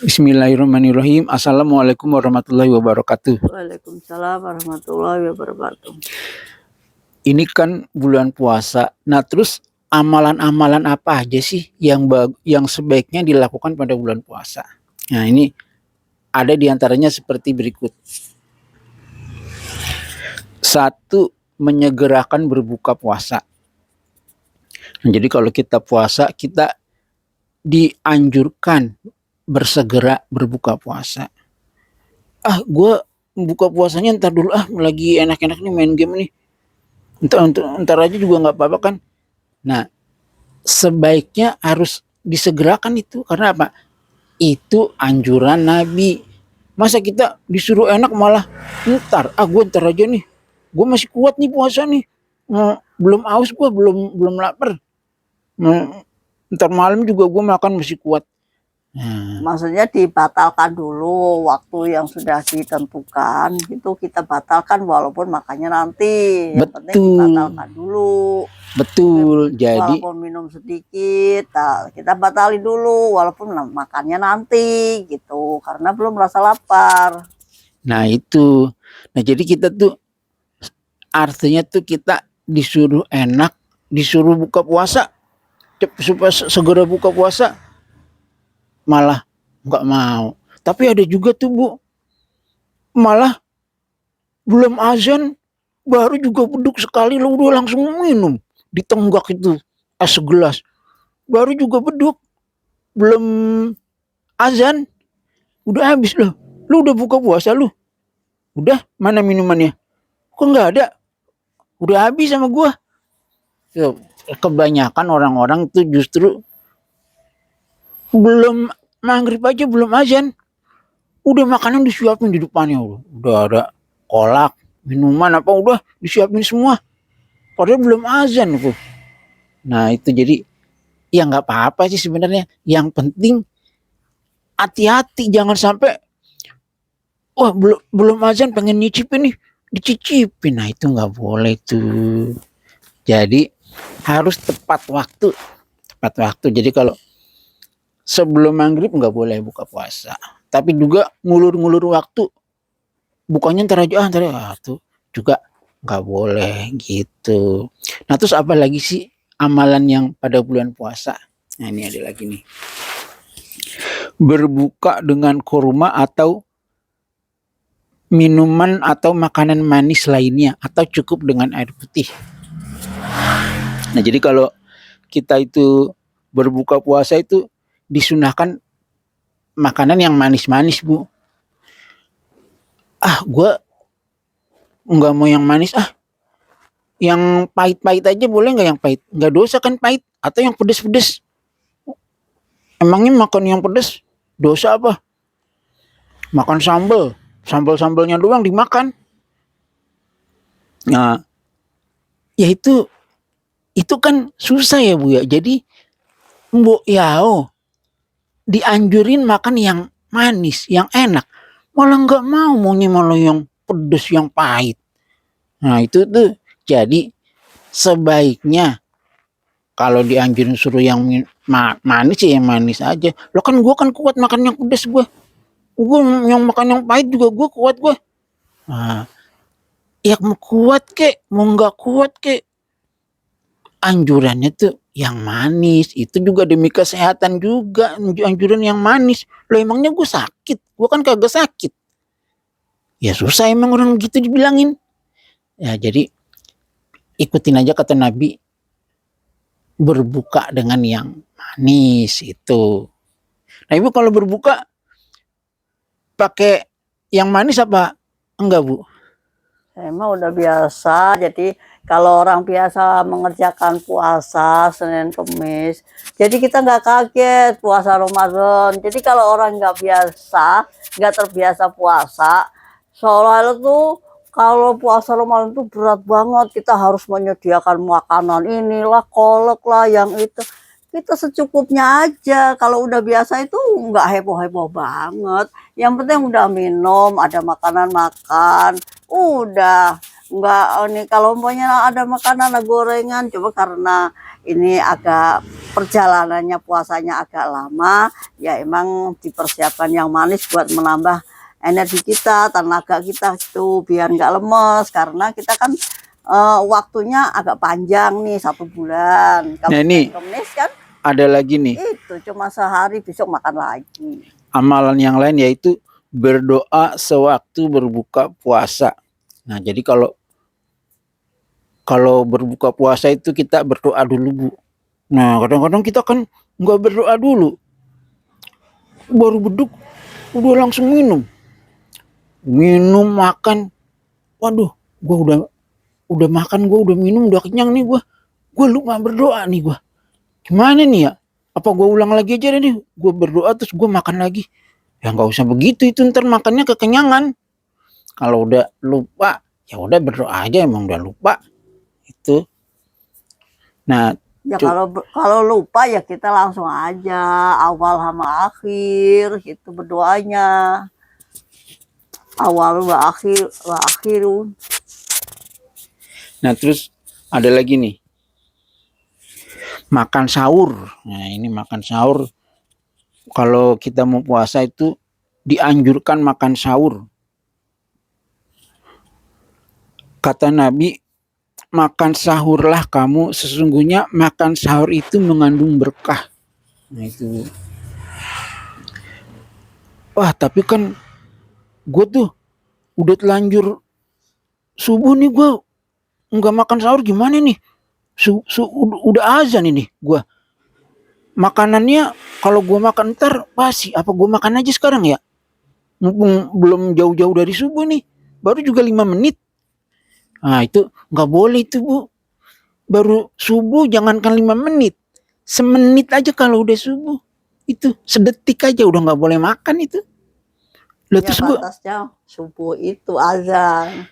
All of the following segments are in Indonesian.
Bismillahirrahmanirrahim. Assalamualaikum warahmatullahi wabarakatuh. Waalaikumsalam warahmatullahi wabarakatuh. Ini kan bulan puasa. Nah, terus amalan-amalan apa aja sih yang sebaiknya dilakukan pada bulan puasa? Nah, ini ada diantaranya seperti berikut. 1. Menyegerakan berbuka puasa. Nah, jadi kalau kita puasa, kita dianjurkan bersegera berbuka puasa. Gue buka puasanya ntar dulu, lagi enak-enak nih main game nih. Ntar aja juga nggak apa-apa kan. Nah, sebaiknya harus disegerakan itu. Karena apa? Itu anjuran Nabi. Masa kita disuruh enak malah ntar aja nih. Gue masih kuat nih puasa nih. Belum aus gue, belum lapar. Ntar malam juga gue makan masih kuat. Maksudnya dibatalkan dulu waktu yang sudah ditentukan, itu kita batalkan walaupun makannya nanti. Yang penting dibatalkan dulu. Betul. Jadi walaupun minum sedikit, kita batalin dulu walaupun makannya nanti gitu, karena belum rasa lapar. Nah itu. Nah jadi kita tuh artinya tuh kita disuruh enak, disuruh buka puasa, supaya segera buka puasa, malah nggak mau. Tapi ada juga tuh Bu, malah belum azan baru juga beduk sekali lo udah langsung minum, ditenggak itu es segelas, baru juga beduk, belum azan udah habis loh. Lu udah buka puasa lu? Udah, mana minumannya? Kok nggak ada? Udah habis sama gua. Kebanyakan orang-orang tuh justru belum maghrib aja, belum azan, udah makanan disiapin di depannya. Udah ada kolak, minuman apa udah disiapin semua. Padahal belum azan tuh. Nah itu jadi ya nggak apa-apa sih sebenarnya. Yang penting hati-hati, jangan sampai belum azan pengen nyicipin nih, dicicipin. Nah itu nggak boleh tuh. Jadi harus tepat waktu. Jadi kalau sebelum maghrib nggak boleh buka puasa. Tapi juga ngulur-ngulur waktu, bukannya ntar aja tuh juga nggak boleh gitu. Nah terus apa lagi sih amalan yang pada bulan puasa? Nah ini ada lagi nih. Berbuka dengan kurma atau minuman atau makanan manis lainnya, atau cukup dengan air putih. Nah jadi kalau kita itu berbuka puasa itu disunahkan makanan yang manis-manis Bu. Gue nggak mau yang manis, yang pahit-pahit aja boleh nggak? Yang pahit nggak dosa kan pahit? Atau yang pedes-pedes? Emangnya makan yang pedes dosa apa? Makan sambal-sambalnya doang dimakan. Nah, ya itu kan susah ya Bu ya. Jadi Mbok Yao dianjurin makan yang manis, yang enak, malah nggak maunya malah yang pedes, yang pahit. Nah itu tuh jadi sebaiknya kalau dianjurin suruh yang manis ya yang manis aja. Lo kan gue kan kuat makan yang pedes, gue yang makan yang pahit juga gue kuat gue. Nah, ya mau kuat kek, mau nggak kuat kek, anjurannya tuh yang manis. Itu juga demi kesehatan juga, anjuran yang manis. Lo emangnya gue sakit? Gue kan kagak sakit. Ya susah emang orang gitu dibilangin. Ya jadi ikutin aja kata Nabi, berbuka dengan yang manis itu. Nah Ibu kalau berbuka pakai yang manis apa enggak Bu? Saya mah udah biasa, jadi kalau orang biasa mengerjakan puasa Senin Kemis, jadi kita nggak kaget puasa Ramadan. Jadi kalau orang nggak terbiasa puasa, seolah-olah tuh kalau puasa Ramadan tuh berat banget, kita harus menyediakan makanan inilah, kolak lah, yang itu. Kita secukupnya aja. Kalau udah biasa itu nggak heboh-heboh banget. Yang penting udah minum, ada makanan makan, udah nggak ini. Kalau umpamanya ada makanan, ada gorengan, coba karena ini agak perjalanannya puasanya agak lama, ya emang dipersiapkan yang manis buat menambah energi kita, tenaga kita itu biar nggak lemes, karena kita kan waktunya agak panjang nih 1 bulan. Kalau Nah ini Kemis kan ada lagi nih itu cuma sehari, besok makan lagi. amalan yang lain, yaitu berdoa sewaktu berbuka puasa. Nah jadi kalau berbuka puasa itu kita berdoa dulu, Bu. Nah kadang-kadang kita kan nggak berdoa dulu, baru beduk udah langsung minum makan. Waduh, gua udah makan, gua udah minum, udah kenyang nih, gua lupa berdoa nih gua. Gimana nih ya? Apa gua ulang lagi aja deh, gua berdoa terus gua makan lagi? Ya nggak usah begitu, itu ntar makannya kekenyangan. Kalau udah lupa, ya udah berdoa aja, emang udah lupa itu. Nah, Ya kalau lupa ya kita langsung aja awal sama akhir gitu berdoanya. Awal wa akhirun. nah terus ada lagi nih, makan sahur. Nah ini makan sahur, kalau kita mau puasa itu dianjurkan makan sahur. Kata Nabi, makan sahurlah kamu, sesungguhnya makan sahur itu mengandung berkah. Nah itu. Wah tapi kan gue tuh udah telanjur subuh nih, gue nggak makan sahur gimana nih? Udah azan ini gue. Makanannya kalau gue makan ntar pasti, apa gue makan aja sekarang ya? Mumpung belum jauh-jauh dari subuh nih, baru juga 5 menit. Nah itu nggak boleh itu, Bu. Baru subuh jangankan 5 menit, semenit aja kalau udah subuh. Itu sedetik aja udah nggak boleh makan itu. Lah Ya terus gua, batasnya subuh itu azan.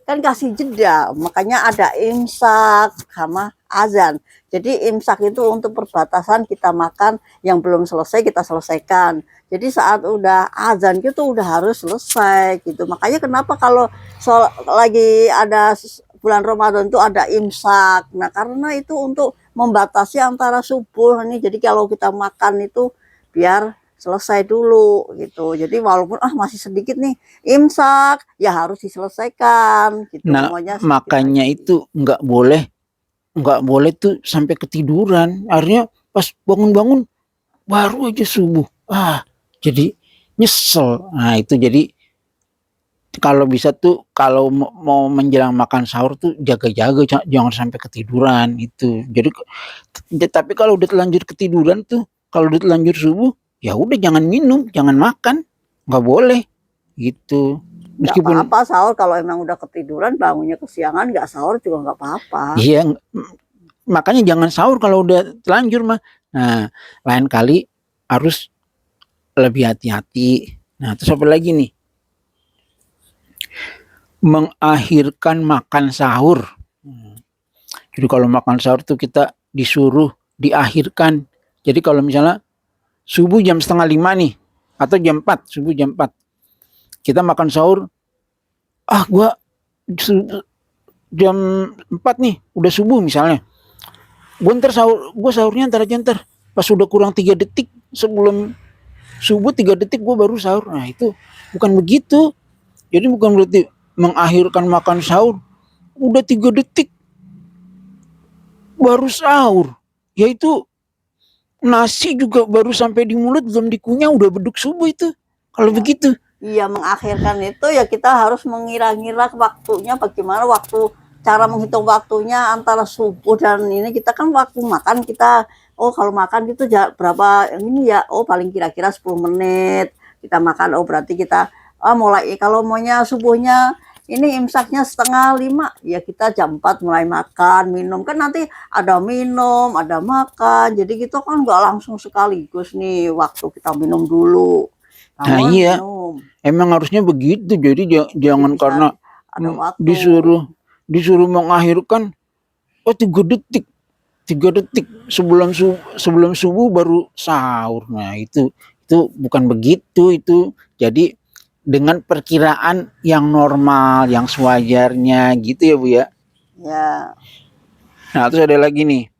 Kan kasih jeda, makanya ada imsak sama azan. Jadi imsak itu untuk perbatasan kita makan yang belum selesai kita selesaikan. Jadi saat udah azan itu udah harus selesai gitu. Makanya kenapa kalau lagi ada bulan Ramadan itu ada imsak. Nah, karena itu untuk membatasi antara subuh ini. Jadi kalau kita makan itu biar selesai dulu gitu. Jadi walaupun masih sedikit nih imsak, ya harus diselesaikan gitu. nah makanya itu nggak boleh tuh sampai ketiduran. Akhirnya pas bangun-bangun baru aja subuh. Jadi nyesel. Nah itu jadi kalau bisa tuh kalau mau menjelang makan sahur tuh jaga-jaga, jangan sampai ketiduran itu. Jadi tapi kalau udah terlanjur ketiduran tuh, kalau udah terlanjur subuh, ya udah jangan minum, jangan makan, nggak boleh gitu. Meskipun nggak apa-apa sahur, kalau emang udah ketiduran bangunnya kesiangan nggak sahur juga nggak apa-apa. Iya, makanya jangan sahur kalau udah terlanjur mah. Nah lain kali harus lebih hati-hati. Nah terus apa lagi nih? Mengakhirkan makan sahur. Jadi kalau makan sahur tuh kita disuruh diakhirkan. Jadi kalau misalnya subuh jam 4:30 nih, atau jam 4, subuh jam 4, kita makan sahur, gua jam 4 nih, udah subuh misalnya, gua sahurnya ntar aja, pas udah kurang 3 detik sebelum subuh, 3 detik gua baru sahur. Nah itu bukan begitu. Jadi bukan berarti mengakhirkan makan sahur udah 3 detik baru sahur, yaitu nasi juga baru sampai di mulut belum dikunyah udah beduk subuh itu kalau begitu. Iya, mengakhirkan itu ya kita harus mengira-ngira waktunya bagaimana, cara menghitung waktunya antara subuh dan ini. Kita kan waktu makan kita, kalau makan itu berapa ini ya, paling kira-kira 10 menit kita makan. Berarti kita mulai, kalau maunya subuhnya ini imsaknya 4:30, ya kita jam 4 mulai makan, minum. Kan nanti ada minum, ada makan. Jadi kita kan nggak langsung sekaligus nih waktu kita minum dulu. Nah iya, emang harusnya begitu. Jadi jangan karena disuruh mengakhirkan 3 detik sebelum subuh baru sahur. Nah itu bukan begitu itu. Jadi dengan perkiraan yang normal, yang sewajarnya gitu ya, Bu ya. Ya. Nah terus ada lagi nih,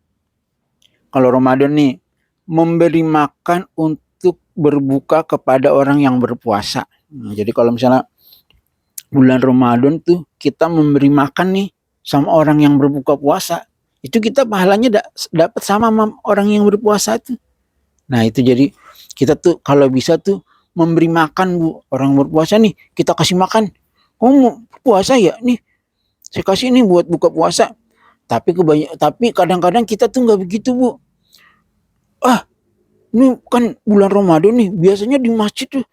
kalau Ramadan nih, memberi makan untuk berbuka kepada orang yang berpuasa. Jadi kalau misalnya bulan Ramadan tuh kita memberi makan nih sama orang yang berbuka puasa, itu kita pahalanya dapat sama orang yang berpuasa tuh. Nah itu jadi kita tuh kalau bisa tuh memberi makan Bu, orang berpuasa nih kita kasih makan. Kamu mau puasa ya? Nih saya kasih nih buat buka puasa. Tapi kadang-kadang kita tuh nggak begitu Bu. Ah ini kan bulan Ramadan nih, biasanya di masjid tuh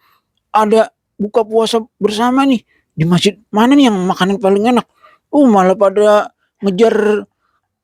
ada buka puasa bersama nih. Di masjid mana nih yang makanan paling enak? Malah pada ngejar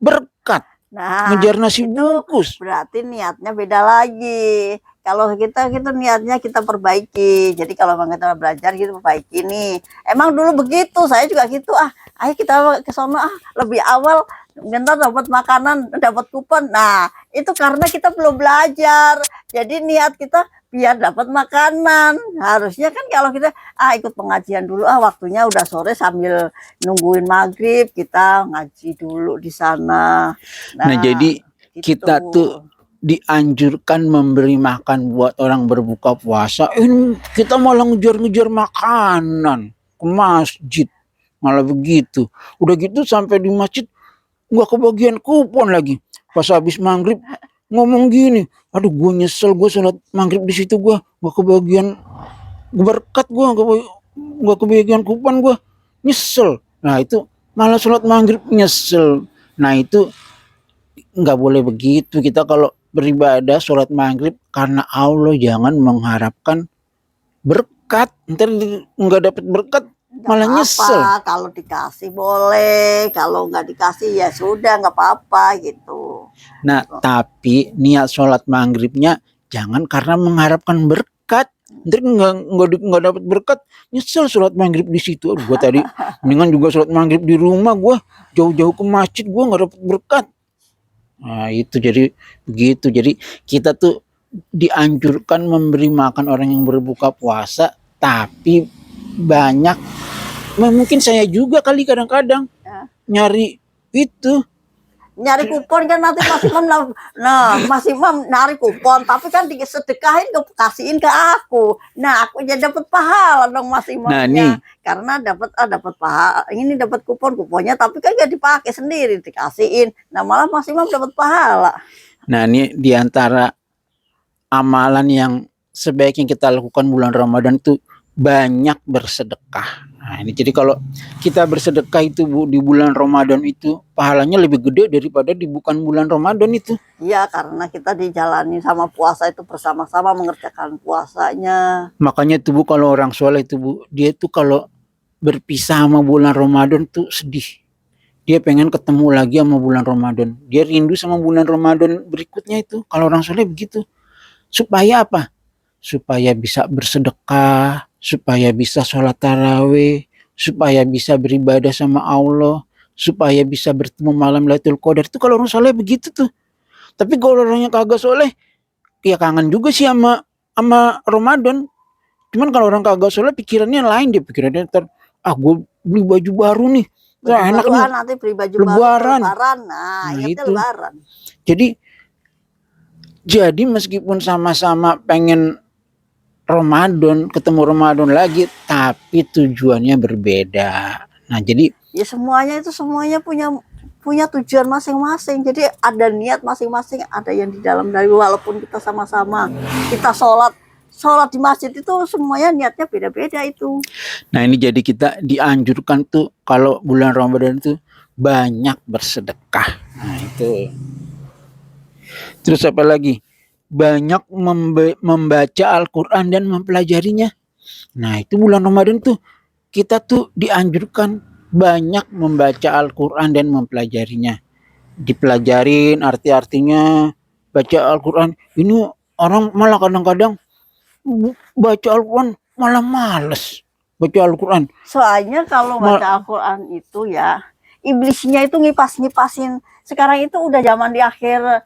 berkat, Nah, ngejar nasi itu bungkus. berarti niatnya beda lagi. Kalau kita gitu niatnya kita perbaiki. Jadi kalau memang kita belajar gitu perbaiki nih. Emang dulu begitu, saya juga gitu. Ayo kita ke sono lebih awal bentar dapat makanan, dapat kupon. Nah, itu karena kita belum belajar. Jadi niat kita biar dapat makanan. Harusnya kan kalau kita ikut pengajian dulu, waktunya udah sore sambil nungguin maghrib kita ngaji dulu di sana. Nah jadi gitu. kita tuh dianjurkan memberi makan buat orang berbuka puasa. Ini kita malah ngejar-ngejar makanan ke masjid, malah begitu. Udah gitu sampai di masjid nggak kebagian kupon lagi. Pas habis maghrib ngomong gini, aduh gue nyesel gue sholat maghrib di situ gue nggak kebagian berkat, gue nggak kebagian kupon, gue nyesel. Nah itu malah sholat maghrib nyesel. Nah itu nggak boleh begitu. Kita kalau beribadah sholat maghrib karena Allah, jangan mengharapkan berkat, ntar nggak dapat berkat malah nyesel. Kalau dikasih boleh, kalau nggak dikasih ya sudah nggak apa-apa gitu. Nah tapi niat sholat maghribnya jangan karena mengharapkan berkat, ntar nggak dapat berkat nyesel sholat maghrib di situ. Gue tadi mendingan juga sholat maghrib di rumah, gue jauh-jauh ke masjid gue nggak dapat berkat. Nah itu jadi begitu. Jadi kita tuh dianjurkan memberi makan orang yang berbuka puasa, tapi banyak mungkin saya juga kali kadang-kadang nyari kupon kan nanti Mas Imam. Nah Mas Imam nyari kupon tapi kan disedekahin kasihin ke aku. Nah aku jadi dapat pahala dong Mas Imam. Nah nih karena dapat pahala, ini dapat kuponnya tapi kan gak dipakai sendiri, dikasihin. Nah malah Mas Imam dapat pahala. Nah ini diantara amalan yang sebaiknya kita lakukan bulan Ramadan tuh banyak bersedekah. Nah ini jadi kalau kita bersedekah itu Bu di bulan Ramadan itu pahalanya lebih gede daripada di bukan bulan Ramadan itu. Iya karena kita dijalani sama puasa itu bersama-sama mengerjakan puasanya. Makanya tuh Bu kalau orang soleh itu Bu, dia tuh kalau berpisah sama bulan Ramadan tuh sedih. Dia pengen ketemu lagi sama bulan Ramadan. Dia rindu sama bulan Ramadan berikutnya itu. Kalau orang soleh begitu. Supaya apa? Supaya bisa bersedekah, supaya bisa sholat tarawih, supaya bisa beribadah sama Allah, supaya bisa bertemu malam Lailatul Qadar. Itu kalau orang soleh begitu tuh. Tapi kalau orangnya kagak soleh, ya kangen juga sih sama Ramadan. Cuman kalau orang kagak soleh pikirannya lain, dia pikirannya gue beli baju baru nih. Enak nih. Nanti beli baju lebaran. Baru, nah itu lebaran. Jadi meskipun sama-sama pengen Ramadan, ketemu Ramadan lagi, tapi tujuannya berbeda. Nah jadi ya semuanya punya tujuan masing-masing. Jadi ada niat masing-masing, ada yang di dalam dari walaupun kita sama-sama kita sholat di masjid itu semuanya niatnya beda-beda itu. Nah ini jadi kita dianjurkan tuh kalau bulan Ramadan tuh banyak bersedekah. Nah itu. Terus apa lagi? Banyak membaca Al-Quran dan mempelajarinya. Nah itu bulan Ramadan tuh kita tuh dianjurkan banyak membaca Al-Quran dan mempelajarinya. Dipelajarin arti-artinya, baca Al-Quran. Ini orang malah kadang-kadang baca Al-Quran malah males baca Al-Quran. Soalnya kalau baca Al-Quran itu ya iblisnya itu ngipas-ngipasin. Sekarang itu udah zaman di akhir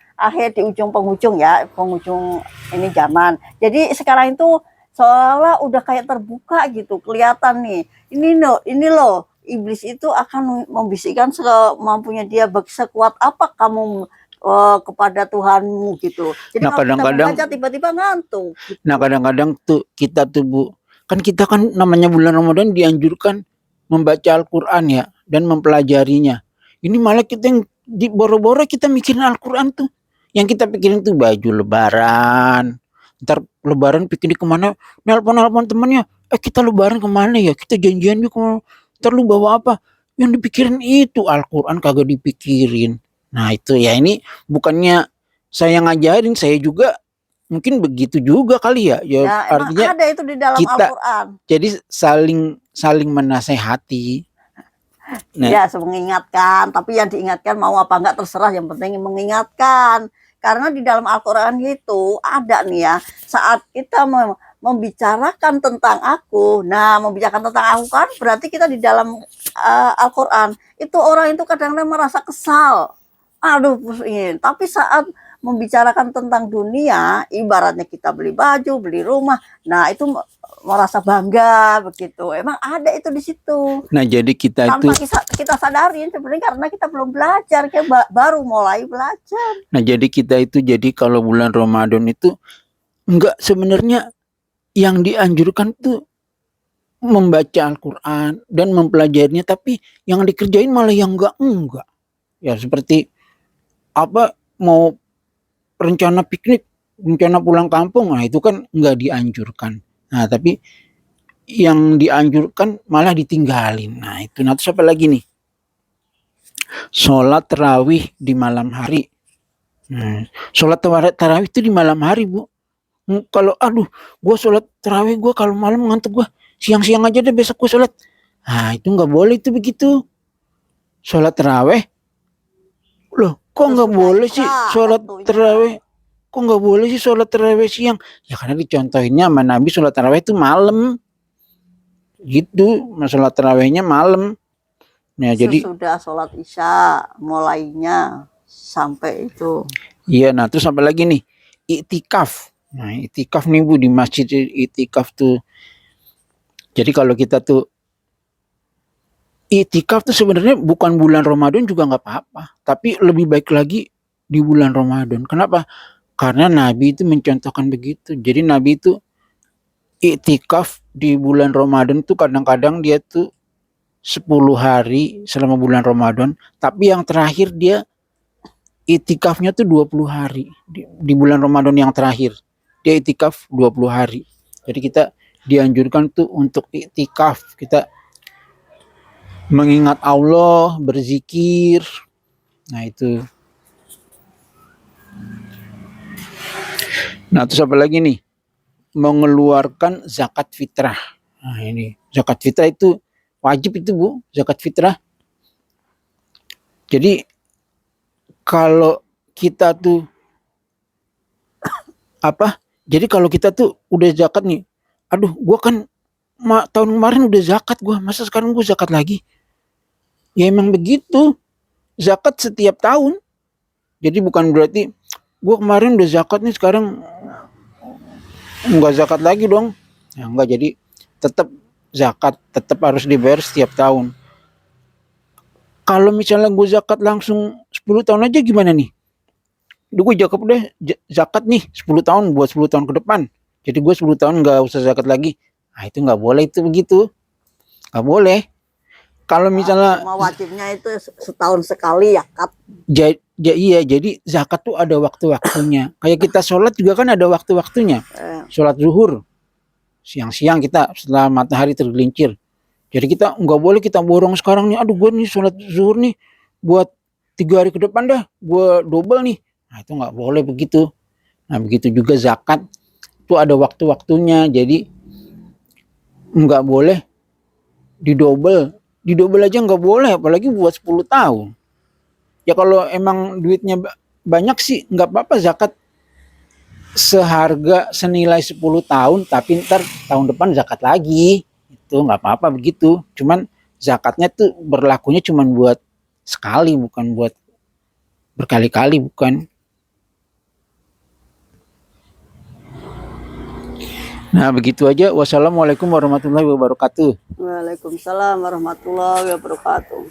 di ujung penghujung ya, penghujung ini zaman. Jadi sekarang itu seolah udah kayak terbuka gitu, kelihatan nih. Ini loh, iblis itu akan membisikkan semampunya dia, sekuat apa kamu kepada Tuhanmu gitu. Jadi Nah kalau kita kadang-kadang, membaca tiba-tiba ngantuk. Gitu. nah kadang-kadang tuh kita tuh Bu, kan kita kan namanya bulan Ramadan dianjurkan membaca Al-Quran ya dan mempelajarinya. Ini malah kita yang di boro-boro kita mikirin Al-Quran tuh. Yang kita pikirin tuh baju lebaran. Ntar lebaran piknik kemana? Nelpon-nelpon temennya. Kita lebaran kemana ya? Kita janjian yuk kemana? Ntar lu bawa apa? Yang dipikirin itu Al-Quran kagak dipikirin. Nah itu ya, ini bukannya saya ngajarin, saya juga mungkin begitu juga kali ya. Ya Ya emang artinya ada itu di dalam kita Al-Quran. jadi saling menasehati. Nah, Ya, mengingatkan, tapi yang diingatkan mau apa enggak terserah, yang penting mengingatkan. Karena di dalam Al-Quran itu ada nih ya, saat kita membicarakan tentang aku, nah membicarakan tentang aku kan berarti kita di dalam Al-Quran, itu orang itu kadang-kadang merasa kesal. Aduh, pusingin. Tapi saat membicarakan tentang dunia, ibaratnya kita beli baju, beli rumah, nah itu merasa bangga begitu. Emang ada itu di situ. nah jadi kita itu, Tanpa kita sadarin sebenarnya karena kita belum belajar, kayak baru mulai belajar. nah jadi kita itu, jadi kalau bulan Ramadan itu enggak, sebenarnya yang dianjurkan tuh membaca Al-Quran dan mempelajarinya, tapi yang dikerjain malah yang enggak. Ya seperti apa, mau rencana piknik, rencana pulang kampung, nah itu kan enggak dianjurkan. Nah tapi yang dianjurkan malah ditinggalin. Nah itu, nah terus apa lagi nih? Sholat tarawih di malam hari. Sholat tarawih itu di malam hari Bu. Kalau aduh, gue sholat tarawih gue kalau malam ngantuk gue, siang-siang aja deh besok gue sholat. Nah itu nggak boleh itu begitu. Sholat tarawih, loh kok nggak boleh sih sholat tarawih? Kok nggak boleh sih sholat tarawih siang? Ya karena dicontohinnya sama Nabi sholat tarawih itu malam. Gitu, sholat tarawihnya malam. Nah jadi sudah sholat isya mulainya sampai itu. Iya, nah terus apa lagi nih? Iktikaf. Nah, iktikaf nih Bu, di masjid iktikaf tuh. Jadi kalau kita tuh iktikaf tuh sebenarnya bukan bulan Ramadan juga nggak apa-apa, tapi lebih baik lagi di bulan Ramadan. Kenapa? Karena Nabi itu mencontohkan begitu. Jadi Nabi itu iktikaf di bulan Ramadan tuh kadang-kadang dia tuh 10 hari selama bulan Ramadan, tapi yang terakhir dia itikafnya tuh 20 hari di bulan Ramadan yang terakhir. Dia itikaf 20 hari. Jadi kita dianjurkan tuh untuk itikaf. Kita mengingat Allah, berzikir. Nah itu. Nah terus apa lagi nih? Mengeluarkan zakat fitrah. Nah ini, zakat fitrah itu wajib itu Bu, zakat fitrah. Jadi kalau kita tuh apa? Jadi kalau kita tuh udah zakat nih, aduh gua kan tahun kemarin udah zakat gua, masa sekarang gua zakat lagi? Ya emang begitu, zakat setiap tahun. Jadi bukan berarti gua kemarin udah zakat nih sekarang enggak zakat lagi dong. Ya enggak, jadi tetap zakat, tetap harus dibayar setiap tahun. Kalau misalnya gue zakat langsung 10 tahun aja gimana nih? Gue zakat nih 10 tahun buat 10 tahun ke depan. Jadi gue 10 tahun gak usah zakat lagi. Nah itu gak boleh itu begitu. Gak boleh. Kalau misalnya wajibnya itu setahun sekali ya Kak. Iya, jadi zakat tuh ada waktu-waktunya. Kayak kita sholat juga kan ada waktu-waktunya. Sholat zuhur siang-siang kita setelah matahari tergelincir. Jadi kita nggak boleh kita borong sekarang nih. Aduh gue nih sholat zuhur nih buat 3 hari ke depan dah, gue double nih. Nah itu nggak boleh begitu. Nah begitu juga zakat itu ada waktu-waktunya. Jadi nggak boleh didouble. Didouble aja nggak boleh, apalagi buat 10 tahun. Ya kalau emang duitnya banyak sih nggak apa-apa zakat seharga senilai 10 tahun, tapi ntar tahun depan zakat lagi. Itu nggak apa-apa begitu. Cuman zakatnya tuh berlakunya cuman buat sekali, bukan buat berkali-kali, bukan. Nah begitu aja. Wassalamualaikum warahmatullahi wabarakatuh. Waalaikumsalam warahmatullahi wabarakatuh.